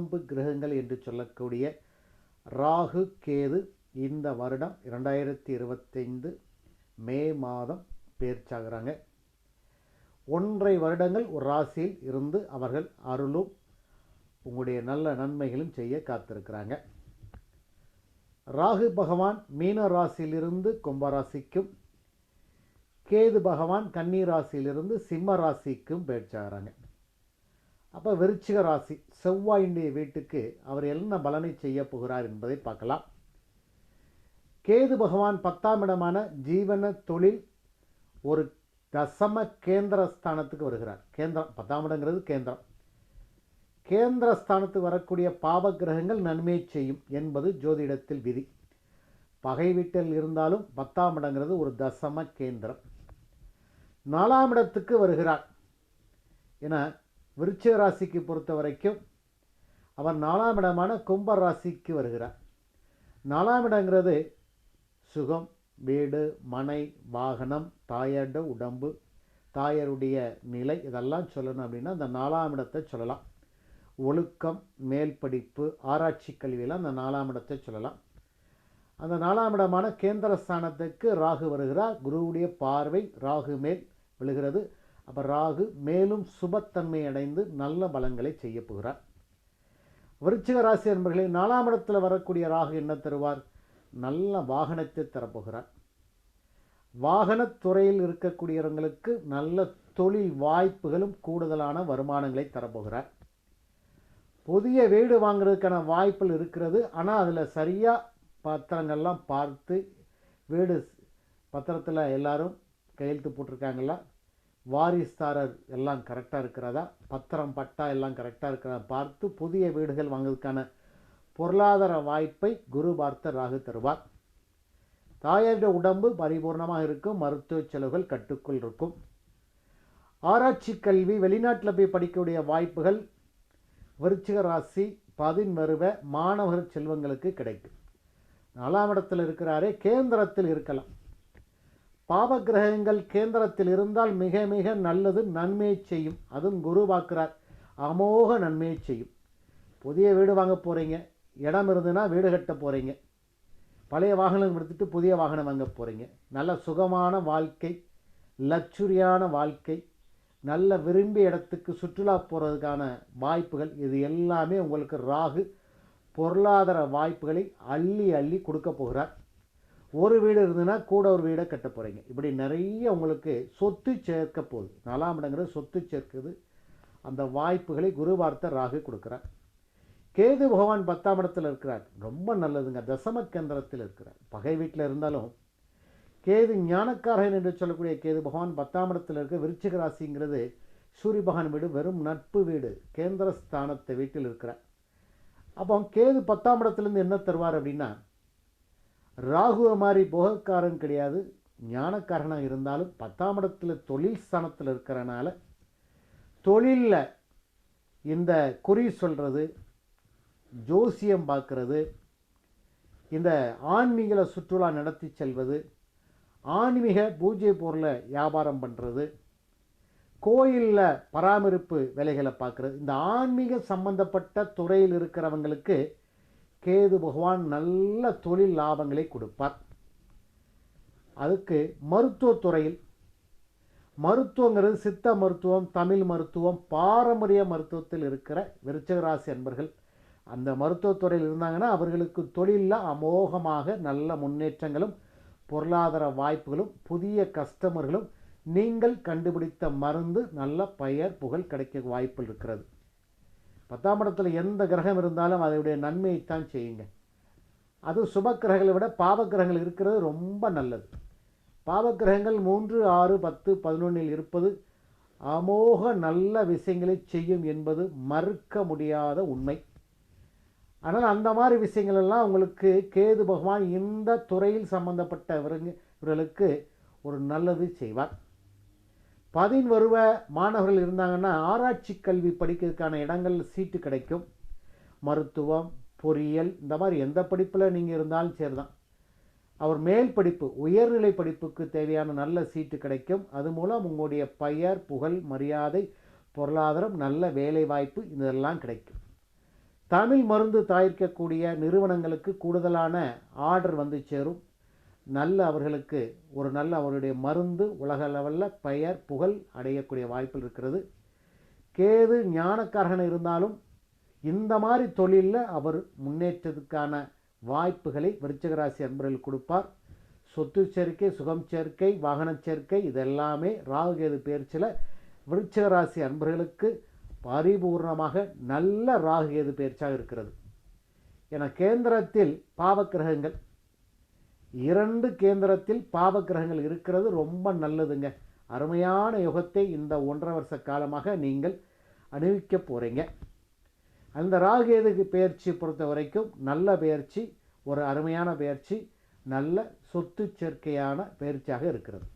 சுபம்பு கிரகங்கள் என்று சொல்லக்கூடிய ராகு கேது இந்த வருடம் 2025 மே மாதம் பெயர்ச்சாகிறாங்க. 1.5 வருடங்கள் ஒரு ராசியில் இருந்து அவர்கள் அருளும் உங்களுடைய நல்ல நன்மைகளும் செய்ய காத்திருக்கிறாங்க. ராகு பகவான் மீன ராசியிலிருந்து கும்பராசிக்கும், கேது பகவான் கன்னி ராசியிலிருந்து சிம்ம ராசிக்கும் பெயர்ச்சாகிறாங்க. அப்போ விருச்சிக ராசி செவ்வாயினுடைய வீட்டுக்கு அவர் என்ன பலனை செய்ய போகிறார் என்பதை பார்க்கலாம். கேது பகவான் 10ஆம் இடமான ஜீவன தொழில் ஒரு தசம கேந்திர ஸ்தானத்துக்கு வருகிறார். கேந்திரம் 10ஆம் இடங்கிறது கேந்திரம். கேந்திர ஸ்தானத்துக்கு வரக்கூடிய பாவ கிரகங்கள் நன்மை செய்யும் என்பது ஜோதிடத்தில் விதி. பகை வீட்டில் இருந்தாலும் 10ஆம் இடங்கிறது ஒரு தசம கேந்திரம். 4ஆம் இடத்துக்கு வருகிறார். என விருச்சிக ராசிக்கு பொறுத்த வரைக்கும் அவர் 4ஆம் இடமான கும்ப ராசிக்கு வருகிறார். 4ஆம் இடங்கிறது சுகம், வீடு, மனை, வாகனம், தாயட உடம்பு, தாயருடைய நிலை, இதெல்லாம் சொல்லணும் அப்படின்னா அந்த 4ஆம் இடத்தை சொல்லலாம். ஒழுக்கம், மேல் படிப்பு, ஆராய்ச்சி கல்வியெல்லாம் அந்த 4ஆம் இடத்தை சொல்லலாம். அந்த 4ஆம் இடமான கேந்திரஸ்தானத்துக்கு ராகு வருகிறார். குருவுடைய பார்வை ராகு மேல் விழுகிறது. அப்போ ராகு மேலும் சுபத்தன்மை அடைந்து நல்ல பலன்களை செய்ய போகிறார். விருச்சிக ராசி என்பர்களே, 4ஆம் இடத்தில் வரக்கூடிய ராகு என்ன தருவார்? நல்ல வாகனத்தை தரப்போகிறார். வாகனத்துறையில் இருக்கக்கூடியவர்களுக்கு நல்ல தொழில் வாய்ப்புகளும் கூடுதலான வருமானங்களை தரப்போகிறார். புதிய வீடு வாங்குறதுக்கான வாய்ப்புகள் இருக்கிறது. ஆனால் அதில் சரியாக பத்திரங்கள்லாம் பார்த்து, வீடு பத்திரத்தில் எல்லாரும் கையெழுத்து போட்டிருக்காங்களா, வாரிசுதாரர் எல்லாம் கரெக்டாக இருக்கிறதா, பத்திரம் பட்டா எல்லாம் கரெக்டாக இருக்கிறதா பார்த்து புதிய வீடுகள் வாங்குறதுக்கான பொருளாதார வாய்ப்பை குரு பார்த்த ராகு தருவார். தாயாருடைய உடம்பு பரிபூர்ணமாக இருக்கும். மருத்துவ செலவுகள் கட்டுக்குள் இருக்கும். ஆராய்ச்சி கல்வி, வெளிநாட்டில் போய் படிக்கக்கூடிய வாய்ப்புகள் விருச்சிக ராசி 10 மாணவர் செல்வங்களுக்கு கிடைக்கும். 4ஆம் இடத்தில் இருக்கிறாரே, கேந்திரத்தில் இருக்கலாம். பாவ கிரகங்கள் கேந்திரத்தில் இருந்தால் மிக மிக நல்லது, நன்மையை செய்யும். அதுவும் குரு பார்க்கிறார், அமோக நன்மையை செய்யும். புதிய வீடு வாங்க போகிறீங்க, இடம் இருந்துன்னா வீடு கட்ட போகிறீங்க, பழைய வாகனம் எடுத்துட்டு புதிய வாகனம் வாங்க போகிறீங்க, நல்ல சுகமான வாழ்க்கை, லக்ஸுரியான வாழ்க்கை, நல்ல விரும்பிய இடத்துக்கு சுற்றுலா போகிறதுக்கான வாய்ப்புகள், இது எல்லாமே உங்களுக்கு ராகு பொருளாதார வாய்ப்புகளை அள்ளி அள்ளி கொடுக்க போகிறார். ஒரு வீடு இருந்ததுன்னா கூட ஒரு வீடை கட்ட போகிறீங்க. இப்படி நிறைய உங்களுக்கு சொத்து சேர்க்க போகுது. 4ஆம் இடங்கிறது சொத்து சேர்க்குது. அந்த வாய்ப்புகளை குரு பார்த்த ராகு கொடுக்குறார். கேது பகவான் 10ஆம் இடத்தில் இருக்கிறார். ரொம்ப நல்லதுங்க. தசம கேந்திரத்தில் இருக்கிறார். பகை வீட்டில் இருந்தாலும் கேது ஞானக்காரன் என்று சொல்லக்கூடிய கேது பகவான் 10ஆம் இடத்தில் இருக்க. விருச்சிக ராசிங்கிறது சூரிய பகவான் வீடு, வெறும் நட்பு வீடு, கேந்திர ஸ்தானத்தை வீட்டில் இருக்கிறார். அப்போ கேது 10ஆம் இடத்துலேருந்து என்ன தருவார் அப்படின்னா, ராகுவை மாதிரி போகக்காரன் கிடையாது, ஞானக்காரனாக இருந்தாலும் 10ஆம் இடத்துல தொழில் ஸ்தானத்தில் இருக்கிறனால தொழிலில் இந்த குறி சொல்கிறது, ஜோசியம் பார்க்கறது, இந்த ஆன்மீக சுற்றுலா நடத்தி செல்வது, ஆன்மீக பூஜை பொருளை வியாபாரம் பண்ணுறது, கோயிலில் பராமரிப்பு வேலைகளை பார்க்குறது, இந்த ஆன்மீக சம்பந்தப்பட்ட துறையில் இருக்கிறவங்களுக்கு கேது பகவான் நல்ல தொழில் லாபங்களை கொடுப்பார். அதுக்கு மருத்துவத்துறையில், மருத்துவங்கிறது சித்த மருத்துவம், தமிழ் மருத்துவம், பாரம்பரிய மருத்துவத்தில் இருக்கிற விருச்சிக ராசி அன்பர்கள் அந்த மருத்துவத்துறையில் இருந்தாங்கன்னா அவர்களுக்கு தொழிலில் அமோகமாக நல்ல முன்னேற்றங்களும் பொருளாதார வாய்ப்புகளும் புதிய கஸ்டமர்களும் நீங்கள் கண்டுபிடித்த மருந்து நல்ல பெயர் புகழ் கிடைக்க வாய்ப்புகள் இருக்கிறது. 10ஆம் இடத்துல எந்த கிரகம் இருந்தாலும் அதனுடைய நன்மையைத்தான் செய்யுங்க. அது சுப கிரகங்களை விட பாவ கிரகங்கள் இருக்கிறது ரொம்ப நல்லது. பாவ கிரகங்கள் 3, 6, 10, 11 இருப்பது அமோக நல்ல விஷயங்களை செய்யும் என்பது மறுக்க முடியாத உண்மை. ஆனால் அந்த மாதிரி விஷயங்கள் எல்லாம் உங்களுக்கு கேது பகவான் இந்த துறையில் சம்பந்தப்பட்டவர்களுக்கு ஒரு நல்லது செய்வார். 10 மாணவர்கள் இருந்தாங்கன்னா ஆராய்ச்சி கல்வி படிக்கிறதுக்கான இடங்கள் சீட்டு கிடைக்கும். மருத்துவம், பொறியியல், இந்த மாதிரி எந்த படிப்பில் நீங்கள் இருந்தாலும் சரிதான். அவர் மேல் படிப்பு, உயர்நிலை படிப்புக்கு தேவையான நல்ல சீட்டு கிடைக்கும். அது மூலம் உங்களுடைய பெயர் புகழ் மரியாதை பொருளாதாரம் நல்ல வேலை வாய்ப்பு இதெல்லாம் கிடைக்கும். தமிழ் மருந்து தயாரிக்கக்கூடிய நிறுவனங்களுக்கு கூடுதலான ஆர்டர் வந்து சேரும். அவர்களுக்கு ஒரு நல்ல அவருடைய மருந்து உலக லெவலில் பெயர் புகழ் அடையக்கூடிய வாய்ப்பில் இருக்கிறது. கேது ஞானக்காரகன் இருந்தாலும் இந்த மாதிரி தொழிலில் அவர் முன்னேற்றத்துக்கான வாய்ப்புகளை விருச்சிக ராசி அன்பர்கள் கொடுப்பார். சொத்து சேர்க்கை, சுகம் சேர்க்கை, வாகன சேர்க்கை இதெல்லாமே ராகுகேது பெயர்ச்சியில் விருச்சிக ராசி அன்பர்களுக்கு பரிபூர்ணமாக நல்ல ராகுகேது பெயர்ச்சியாக இருக்கிறது. என கேந்திரத்தில் பாவக்கிரகங்கள் 2 கேந்திரத்தில் பாவக்கிரகங்கள் இருக்கிறது ரொம்ப நல்லதுங்க. அருமையான யுகத்தை இந்த 1.5 வருஷ காலமாக நீங்கள் அனுபவிக்க போகிறீங்க. அந்த ராகுகேது பெயர்ச்சி பொறுத்த வரைக்கும் நல்ல பெயர்ச்சி, ஒரு அருமையான பெயர்ச்சி, நல்ல சொத்து சேர்க்கையான பெயர்ச்சியாக இருக்கிறது.